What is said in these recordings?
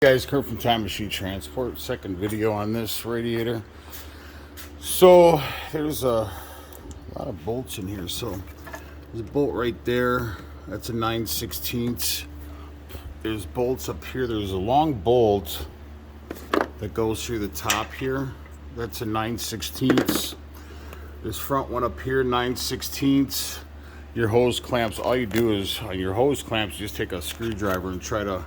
Guys, Kurt from Time Machine Transport. Second video on this radiator. So there's a lot of bolts in here. So there's a bolt right there. That's a 9/16. There's bolts up here. There's a long bolt that goes through the top here. That's a 9/16. This front one up here, 9/16. Your hose clamps. All you do is on your hose clamps, you just take a screwdriver and try to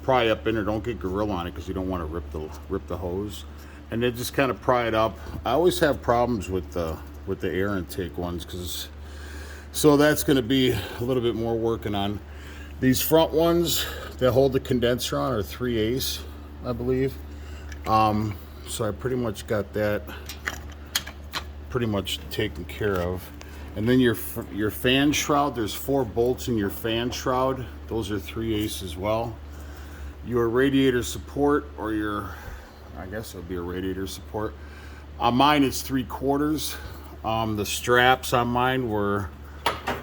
pry up in there. Don't get gorilla on it because you don't want to rip the hose, and then just kind of pry it up. I always have problems with the air intake ones, because so that's going to be a little bit more working on. These front ones that hold the condenser on are 3/8, I believe. So I pretty much got that pretty much taken care of. And then your fan shroud, there's 4 bolts in your fan shroud. Those are 3/8 as well. Your radiator support, or I guess it would be a radiator support. On mine, it's 3/4. The straps on mine were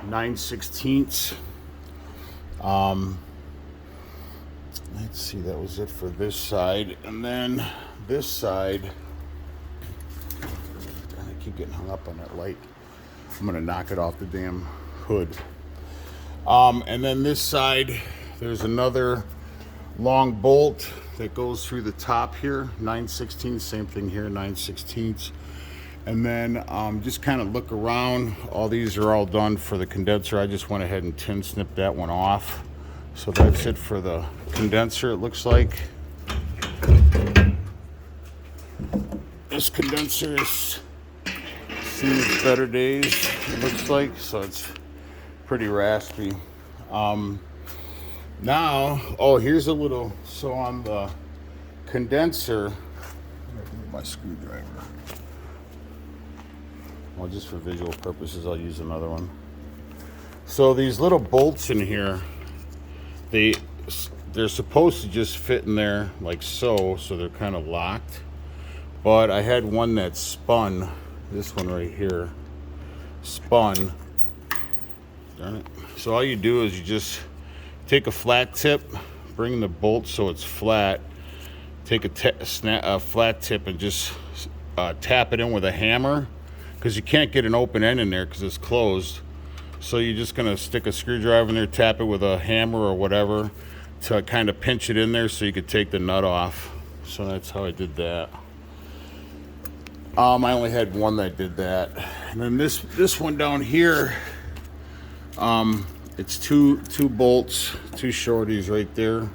9/16. Let's see, that was it for this side. And then this side, I keep getting hung up on that light. I'm gonna knock it off the damn hood. And then this side, there's another long bolt that goes through the top here, 9/16. Same thing here, 9/16. And then just kind of look around. All these are all done for the condenser. I just went ahead and tin snipped that one off. So that's it for the condenser, it looks like. This condenser has seen its better days, it looks like. So it's pretty raspy. Now, here's a little, so on the condenser, my screwdriver. Well, just for visual purposes, I'll use another one. So these little bolts in here, they're supposed to just fit in there like so they're kind of locked. But I had one that spun, this one right here, spun. Darn it. So all you do is you just take a flat tip, bring the bolt so it's flat, take a flat tip and just tap it in with a hammer, because you can't get an open end in there because it's closed. So you're just gonna stick a screwdriver in there, tap it with a hammer or whatever to kind of pinch it in there so you could take the nut off. So that's how I did that. I only had one that did that. And then this one down here, it's two bolts, 2 shorties right there.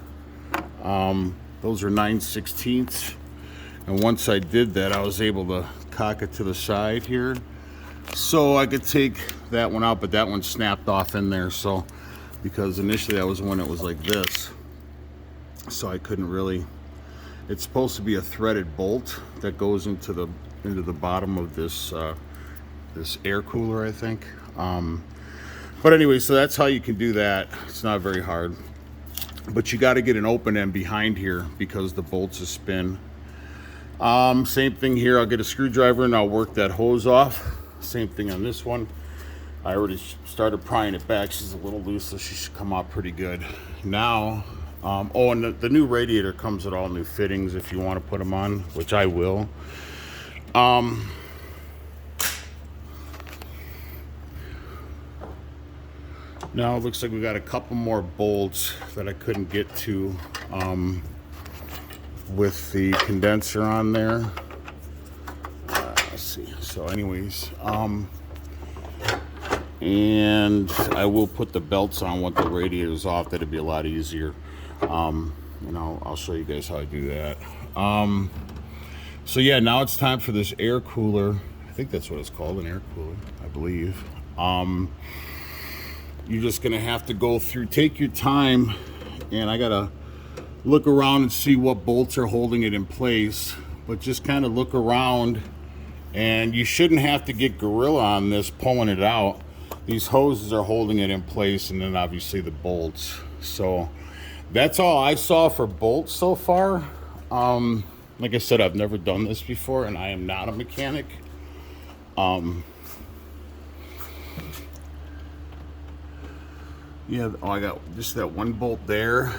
Those are 9/16. And once I did that, I was able to cock it to the side here, so I could take that one out, but that one snapped off in there. So because initially that was when it was like this, so I couldn't really. It's supposed to be a threaded bolt that goes into the bottom of this this air cooler, I think. But anyway, so that's how you can do that. It's not very hard, but you got to get an open end behind here because the bolts will spin. Same thing here. I'll get a screwdriver and I'll work that hose off. Same thing on this one. I already started prying it back. She's a little loose, so she should come out pretty good. Now, and the new radiator comes with all new fittings if you want to put them on, which I will. Now it looks like we got a couple more bolts that I couldn't get to with the condenser on there. Let's see. So anyways, and I will put the belts on once the radiator's off. That'd be a lot easier. I'll show you guys how I do that. So yeah, now it's time for this air cooler. I think that's what it's called, an air cooler, I believe. You're just gonna have to go through, take your time, and I gotta look around and see what bolts are holding it in place, but just kind of look around, and you shouldn't have to get gorilla on this pulling it out. These hoses are holding it in place, and then obviously the bolts. So that's all I saw for bolts so far. Like I said, I've never done this before, and I am not a mechanic. Yeah, I got just that one bolt there,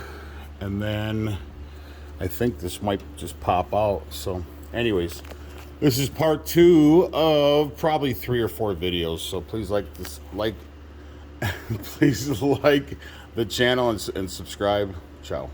and then I think this might just pop out. So anyways, this is part 2 of probably 3 or 4 videos. So please please like the channel and subscribe. Ciao.